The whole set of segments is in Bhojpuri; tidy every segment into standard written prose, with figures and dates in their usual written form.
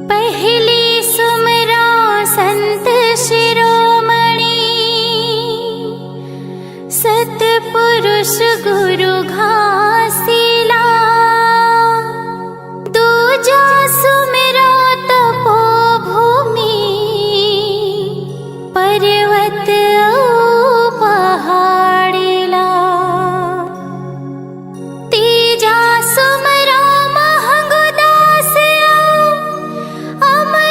पहली सुमरा संत शिरोमणि, सतपुरुष गुरु घासीला। दूजा सुमरा तपोभूमि, पर्वत पहाड़ीला। तीजा सुमरा महंगदास अमर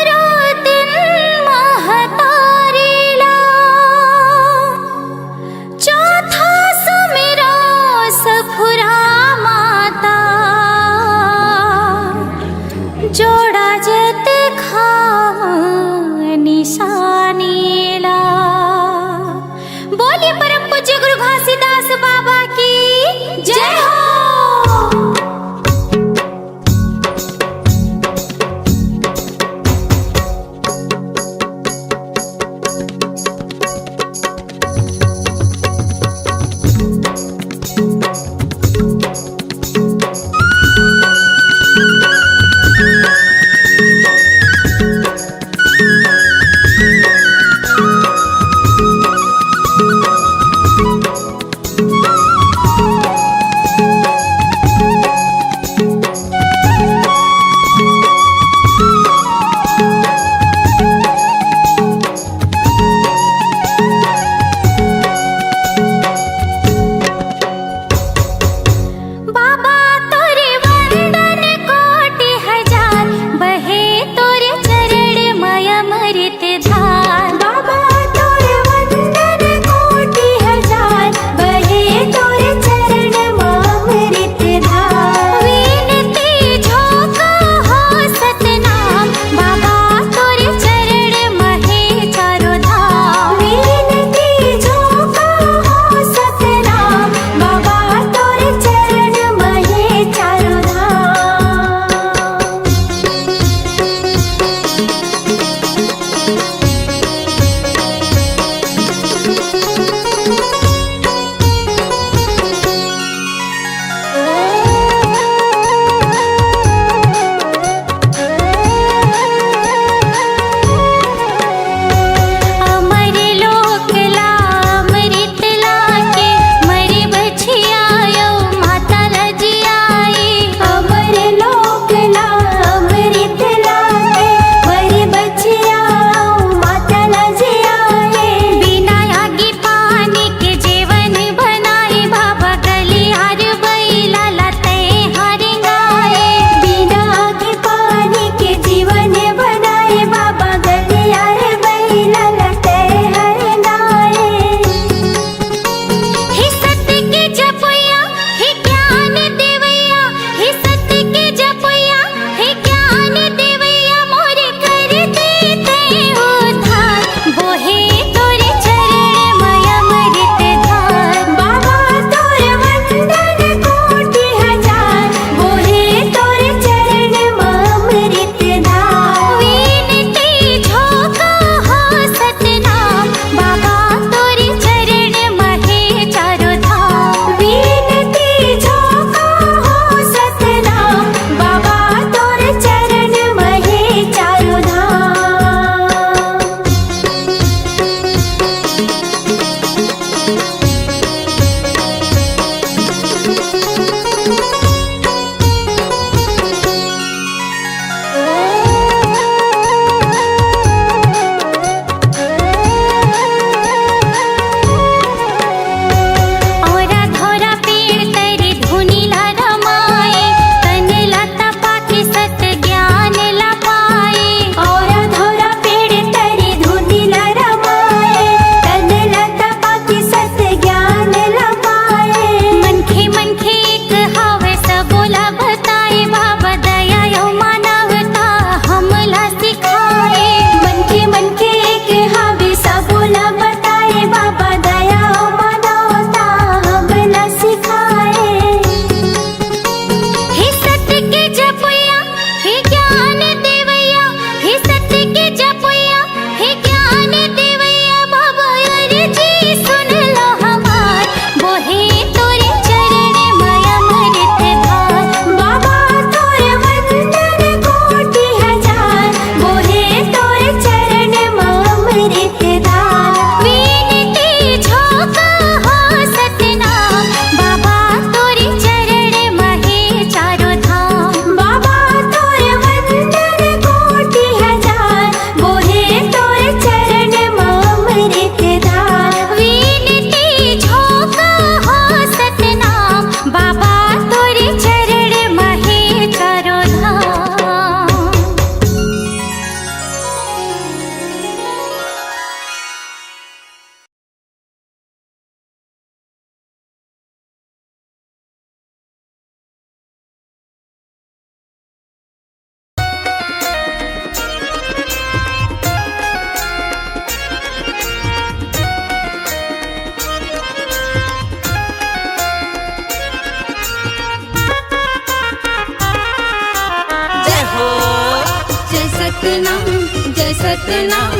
सतनाम जय सतनाम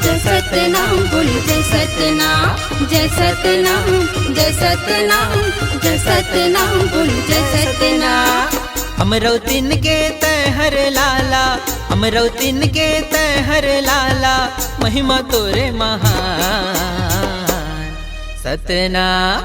जय सतनाम बोल जय सतनाम जय सतनाम जय सतनाम जय सतनाम बोल जय सतनाम। हमरो तिन के तय हर लाला, हमरो तिन के तय हर लाला, महिमा तोरे महान। सतनाम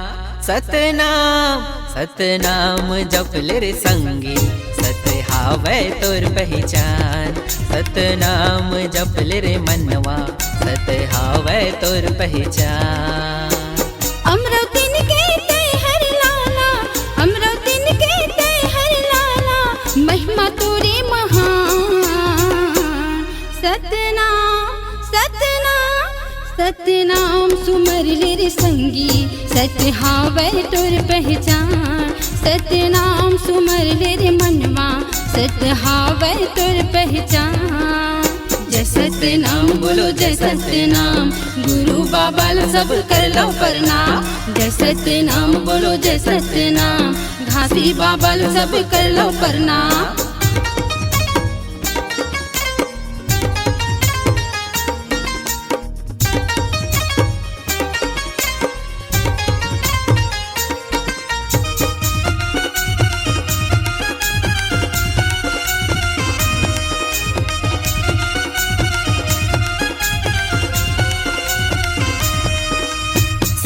सतनाम सतनाम जपल रे संगी, सत हावै तोर पहचान। सतनाम जपल रे मनवा, सत हावै तोर पहचान। हमरो तिन के तय हर लाला, हमरो तिन के तय हर लाला, महिमा तोरे महान। सतनाम सतनाम सतनाम सुमर रे संगी, सत हावै तोर पहचान। सतनाम सुमर रे मनवा, सत हावै तोर पहचान। जय सतनाम बोलो जय सतनाम, गुरु बाबा ला सब कर लो प्रणाम। जय सतनाम बोलो जय सतनाम, घासी बाबा ला सब कर लो प्रणाम।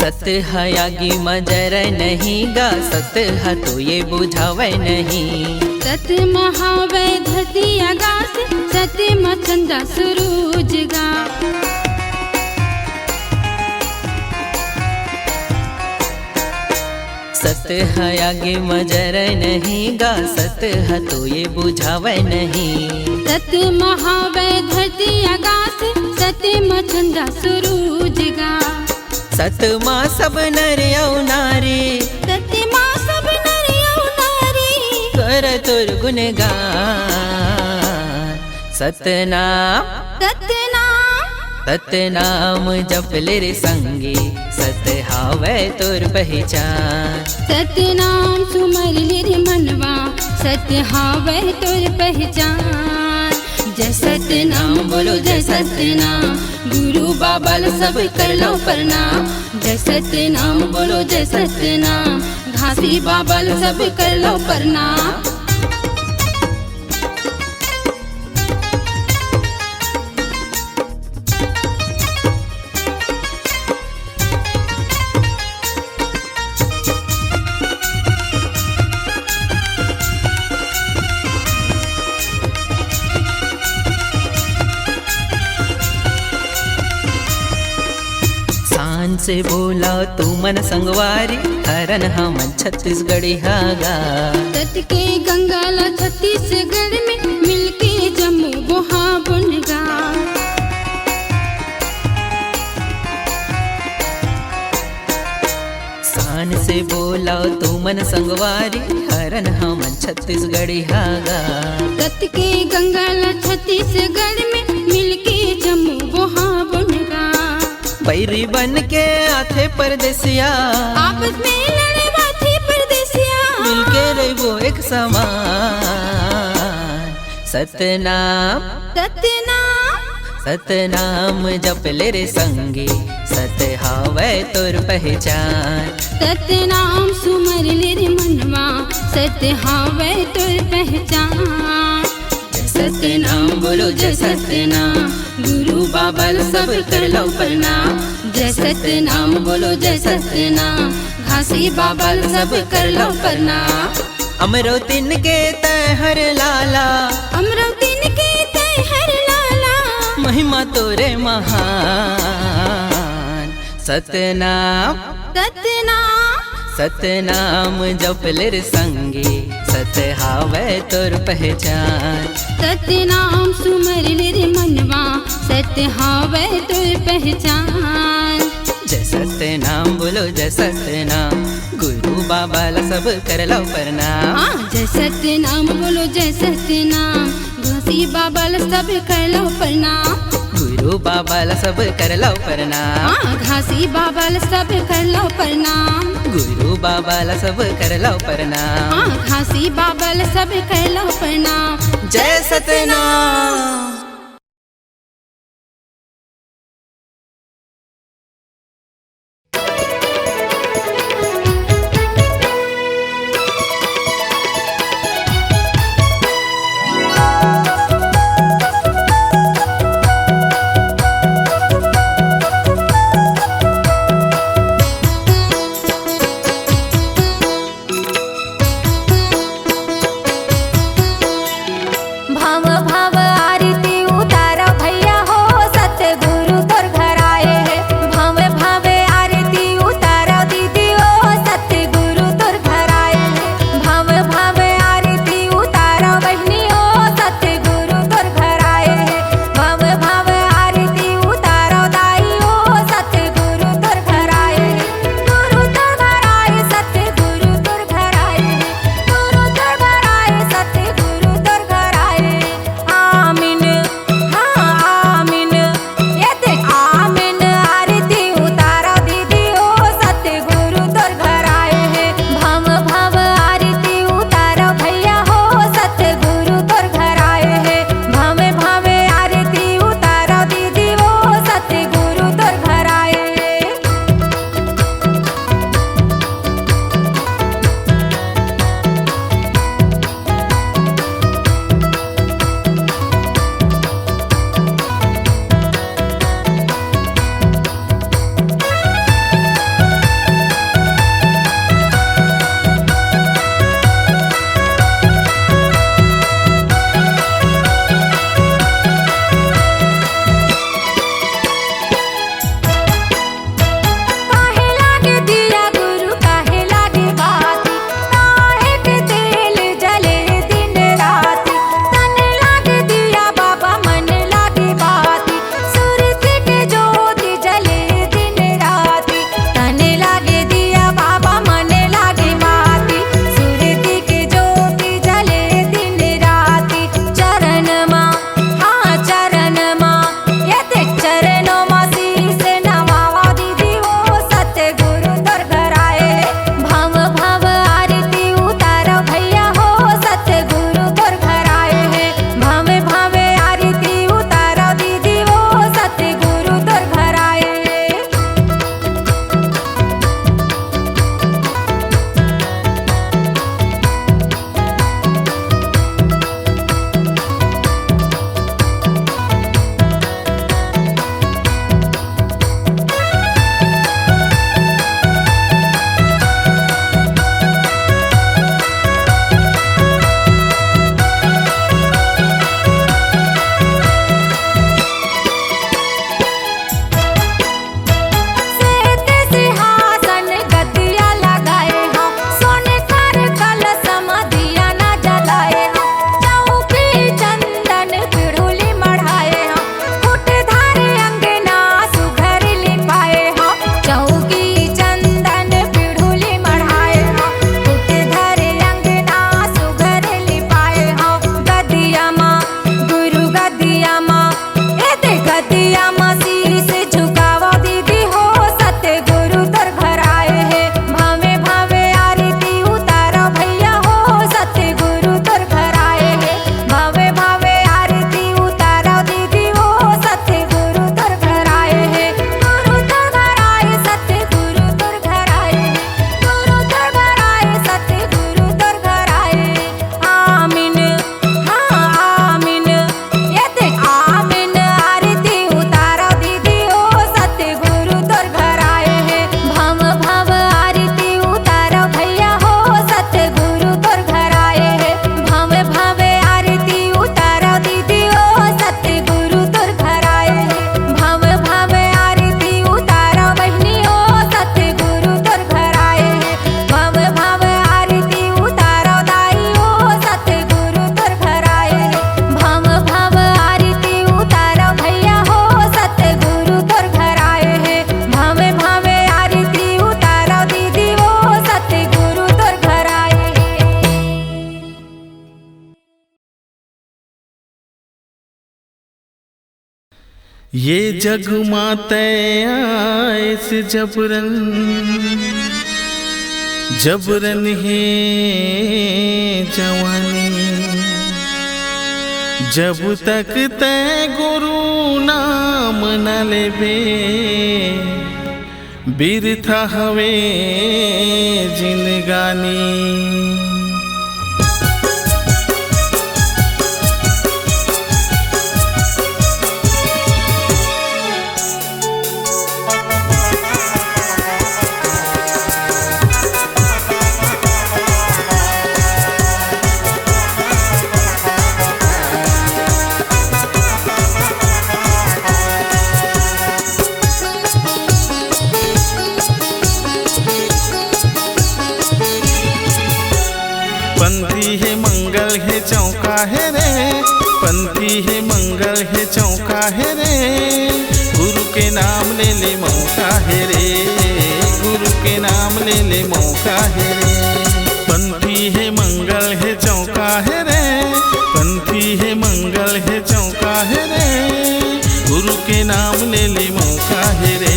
सत हयागी मजर नहीं गा, सत ह तो ये बुझावे नहीं। सत महावै धरती आकाश, सत मचंदा सूरज गा। सत हयागी मजर नहीं गा, सत ह तो ये बुझावे नहीं। सत महावै धरती आकाश, सत मचंदा सूरज गा। सत माँ सब नर औ नारी, सत माँ सब नर औ नारी, कर तुर गुणगान। सतनाम सतनाम सतनाम जपल रे संगी, सत हावै तोर पहचान। सतनाम सुमर रे मनवा, सत हावै तोर पहचान। जय सतनाम बोलो जय सतनाम, गुरु बाबा ला सब कर लो प्रणाम। जय सतनाम बोलो जय सतनाम, घासी बाबा ला सब कर लो प्रणाम। शान से बोला तू मन संगवारी, हरन हमन छत्तीसगढ़ी हागा। तट के गंगा ला छत्तीसगढ़ में, मिलके जम्मू बोहा बुनगा। शान से बोला तू मन संगवारी, हरन हमन छत्तीसगढ़ी हागा। तट के गंगा ला छत्तीसगढ़ में, मिलके जम्मू बोहा बुनगा। बैरी बन के आथे परदेसिया, आपस में लड़े बाथे परदेसिया, मिलके रहो एक समान। सतनाम सतनाम सतनाम जपल रे संगी, सत हावै तोर पहचान। सतनाम सुमर रे मनवा, सत हावै तोर पहचान। जय सतनाम बोलो जय सतनाम, गुरु बाबा ला सब कर लो प्रणाम। जय सतनाम बोलो जय सतनाम, घासी बाबा ला सब कर लो प्रणाम। हमरो तिन के तय हर लाला, हमरो तिन के तय हर लाला, महिमा तोरे महान। सतनाम सतनाम सतनाम जपल रे संगी, सत हावै तोर पहचान। सतनाम सुमर रे मनवा, सत हावै तोर पहचान। जय सतनाम बोलो जय सतनाम, गुरु बाबा ला सब कर लो प्रणाम। जय सतनाम बोलो जय सतनाम, घासी बाबा ला सब कर लो प्रणाम। गुरु बाबा ला सब कर लो प्रणाम। घासी बाबा ला सब कर लो प्रणाम। गुरु बाबा ला सब कर लो प्रणाम। घासी बाबा ला सब कर लो प्रणाम। जय सतनाम। ये जग माते आयस जबरन जबरन है जवानी, जब तक तै गुरु नाम न लेबे बिरथा हवे जिनगानी। पंथी है मंगल है चौका है रे, पंथी है मंगल है चौका है रे, गुरु के नाम ले ले मौका है रे, गुरु के नाम ले ले मौका है रे। पंथी है मंगल है चौका है रे, पंथी है मंगल है चौका है रे, गुरु के नाम ले ले मौका है रे,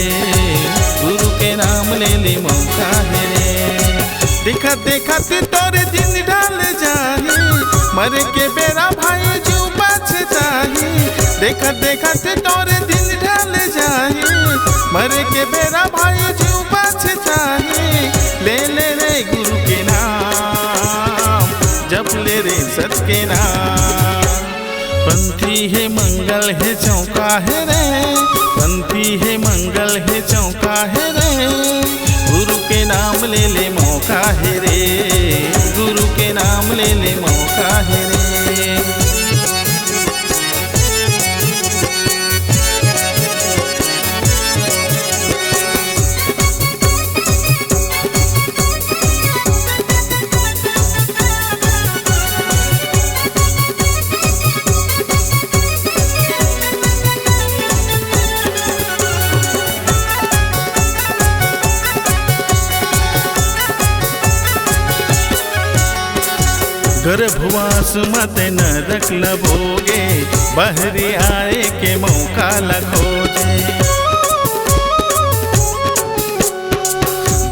गुरु के नाम ले ले मौका है रे। देखा देखा तोरे दिन ढल जाही, मरे के बेरा भाई जू बच जाही। देखा देखा तोरे दिन ढल जाही, मरे के बेरा भाई जू बच जाही। ले ले रे गुरु के नाम, जप ले रे सच के नाम। पंथी है मंगल है चौका है रे, पंथी है मंगल है चौका है रे, गुरु के नाम ले ले मौका है रे, गुरु के नाम ले ले मौका है रे। गर्भवास मत न रख लबोगे, बहरी आए के मौका लखोजे।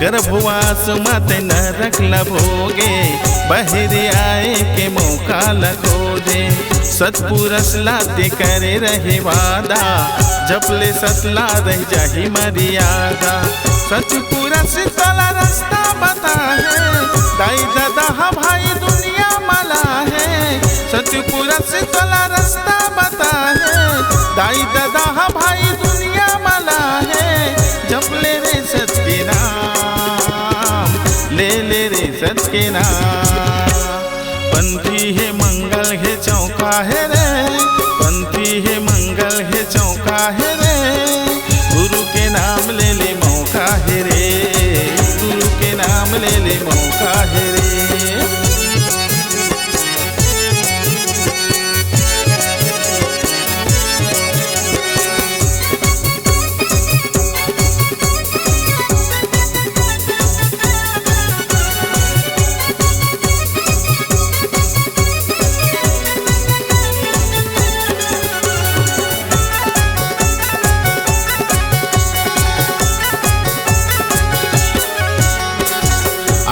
गर्भवास मत न रख लबोगे, बहरी आए के मौका लखोजे। सतपुरस लाते करे रहे वादा, जपले सतला रह जाही मर्यादा। सतपुरस तला रास्ता बता है, दाई दादा हा भाई दुनिया मला है। सतपुरस तला रास्ता बता है, दाई दादा हा भाई दुनिया मला है। जप ले रे सच के नाम, ले ले रे सच के नाम। पंथी है मंगल है चौका है रे, पंथी है मंगल है चौका है रे, गुरु के नाम ले ले मौका है रे, गुरु के नाम ले ले मौका है रे।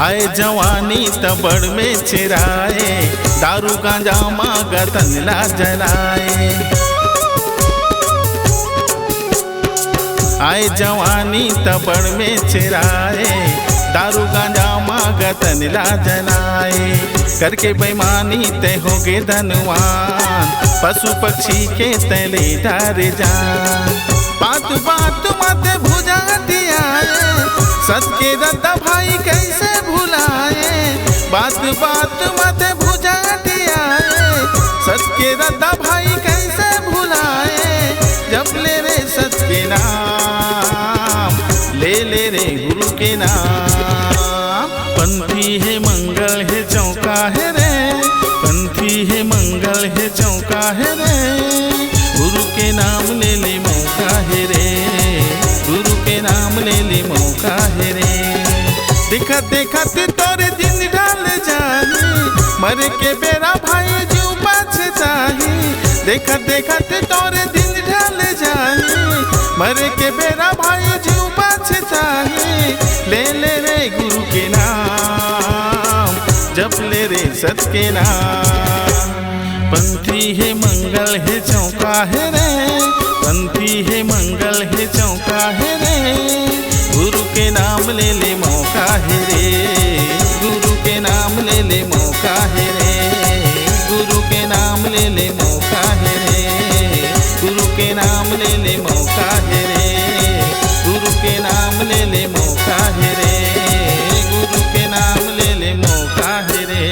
आए जवानी तबड़ में चिराए, दारू गांजा मांगा तनला जलाए। आए जवानी तबड़ में चिराए, दारू गांजा मांगा तनला जलाए। करके बेईमानी ते होगे धनवान, पशु पक्षी के तले डार जान। बात बात मत भुजा दिया, सच के रद्दा भाई कैसे भुलाए। बात बात मत भुजा दिया, सच के रद्दा भाई कैसे भुलाए। जप ले रे सच के नाम, ले ले रे गुरु के नाम। पंथी है मंगल है चौका है रे, पंथी है मंगल है चौका है रे, गुरु के नाम ले ले मौका है रे, गुरु के नाम ले ले मौका है रे। देखा देखा तोरे दिन ढल जाही, मरे के बेरा भाई जू बच जाही। देखा देखा तोरे दिन ढल जाही, सच के नाम। पंथी है मंगल है चौका है रे, पंथी है मंगल है चौका है रे, गुरु के नाम ले ले मौका है रे, गुरु के नाम ले ले मौका है रे, गुरु के नाम ले ले मौका है रे, गुरु के नाम ले ले मौका है रे, गुरु के नाम ले ले मौका है रे, गुरु के नाम ले ले मौका है रे।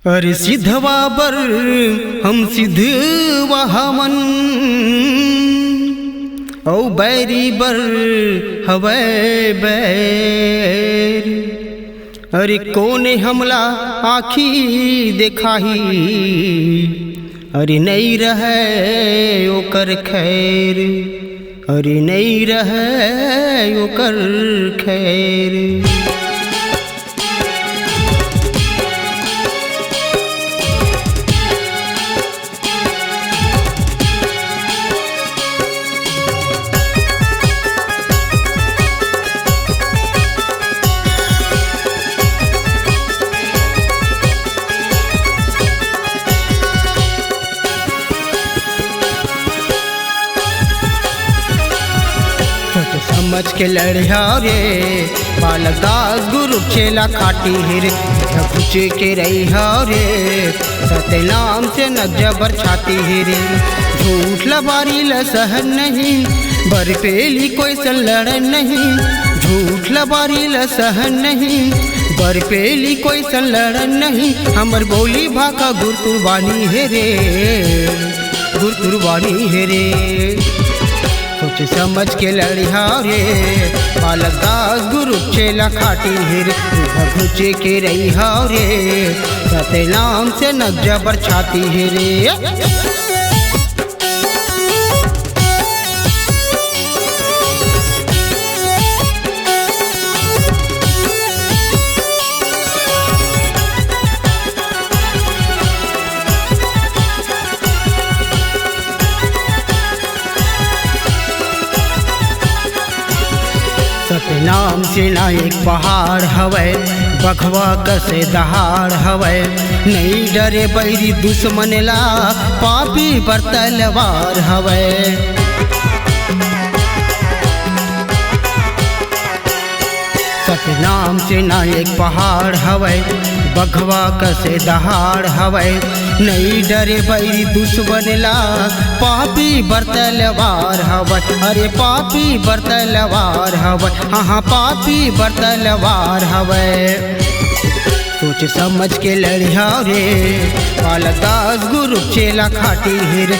अरे सिद्धवा बर हम सिद्धवा हमन, औ बैरी बर हवै बैर। अरे कोने हमला आखी देखाही, अरे नहीं रहे ओकर खैर, अरे नहीं रहे ओकर खैर। समझ के लड़िया रे बालक दास गुरु चेला खाटी हिर, पूछ के रही रे सत्य नाम से न जबर छाती हिरे। झूठ लबारी ल सहन नहीं, बर पेली कोई सन लड़न नहीं, झूठ लबारी ल सहन नहीं, बर पेली कोई सन लड़न नहीं। हमर बोली भाका गुर कुर्बानी है रे, गुर कुर्बानी है रे। सोच समझ के लड़िया रे बालक दास गुरु चेला खाटी हिर, घुचे के रही रे सत्य नाम से न जबर छाती हिरे। नाम से ना एक पहाड़ हवै, बखवा कसे दहाड़ हवै, नहीं डरे बैरी दुश्मन ला पापी पर तलवार हवै। सतनाम से ना एक पहाड़ हवै, बखवा कसे दहाड़ हवै, नहीं डरे बैरी दुश्मन ला पापी बरतलवार हवै। अरे पापी बरतलवार हवै, हाँ पापी बरतलवार हवै। सोच समझ के लड़िया रे बालक दास गुरु चेला खाटी हिर,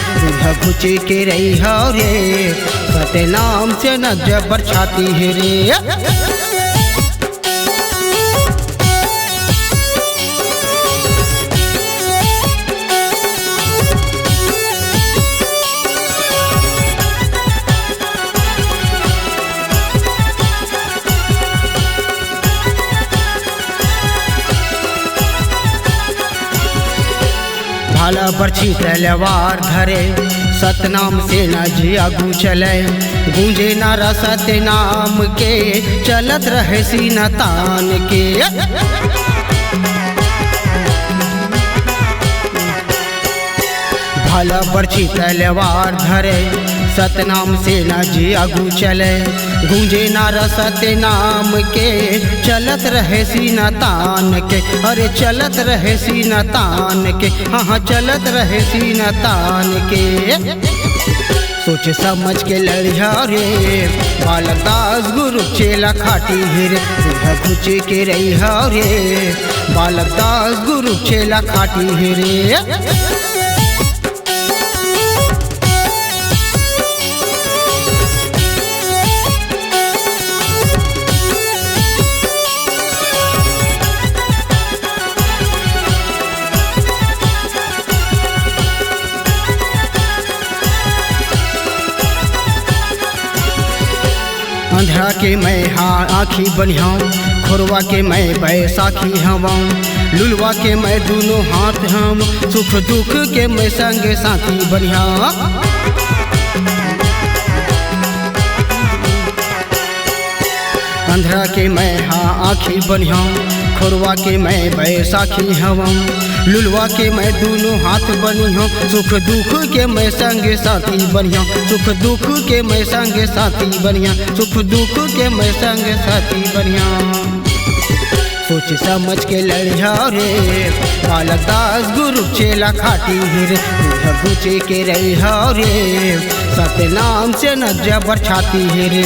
घुचे के रही रे सत्य नाम से न जबर छाती हिरे। भाला बरछी तलवार धरे, सतनाम से न जियागू चले, गूंजे नारा सत्य नाम के, चलत रहे सीना तान के। भाला बरछी तलवार धरे, सतनाम से न जियागू चले, गूंजे नारा सत्य नाम के, चलत रहे सीना तान के। अरे चलत रहे सीना तान के, हाँ चलत रहे सीना तान के। सोच समझ के लड़िया रे बालक दास गुरु चेला खाटी हिर, घुचे के रही रे बालक दास गुरु चेला खाटी हिरे। अंधरा के मैं हाँ आँखी बनियाऊँ, खुरवा के मैं बैसाखी हवाऊँ, लुलवा के मैं दोनों हाथ हम, सुख दुख के मैं संग साथी बनिया। अंधरा के मैं हाँ आँखी बनिया, खोरवा के मैं बैसाखी हवम, लुलवा के मैं दोनों हाथ बनी हूँ, सुख दुख के मैं संग साथी बनिया, सुख दुख के मैं संग साथी बनिया, सुख दुख के मैं संग साथी बनिया। सोच समझ के लड़िया रे बालक दास गुरु चेला खाटी रे, पूछे के रहिया रे सतनाम से न जबर छाती रे।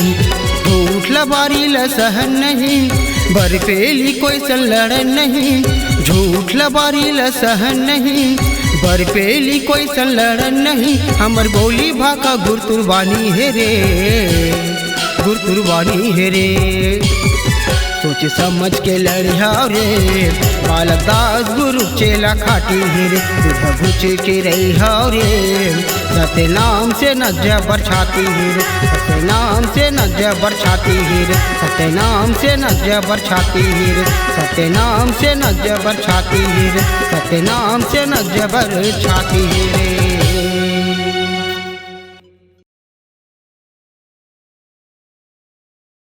झूठ लबारी ल सहन नहीं, बरपेली कोई सन लड़ नहीं, झूठ लबारी ल सहन नहीं, बरपेली कोई सन लड़ नहीं। हमर बोली भाका गुरतुरबानी है रे, गुरतुरबानी है रे। सोच समझ के लड़िया रे बालक दास गुरु चेला खाटी रे, पूछे के रहिया रे सतनाम से न जबर छाती रे, सतनाम से न जबर छाती रे, सतनाम से न जबर छाती रे, सतनाम से न जबर छाती रे, सतनाम से न जबर छाती रे।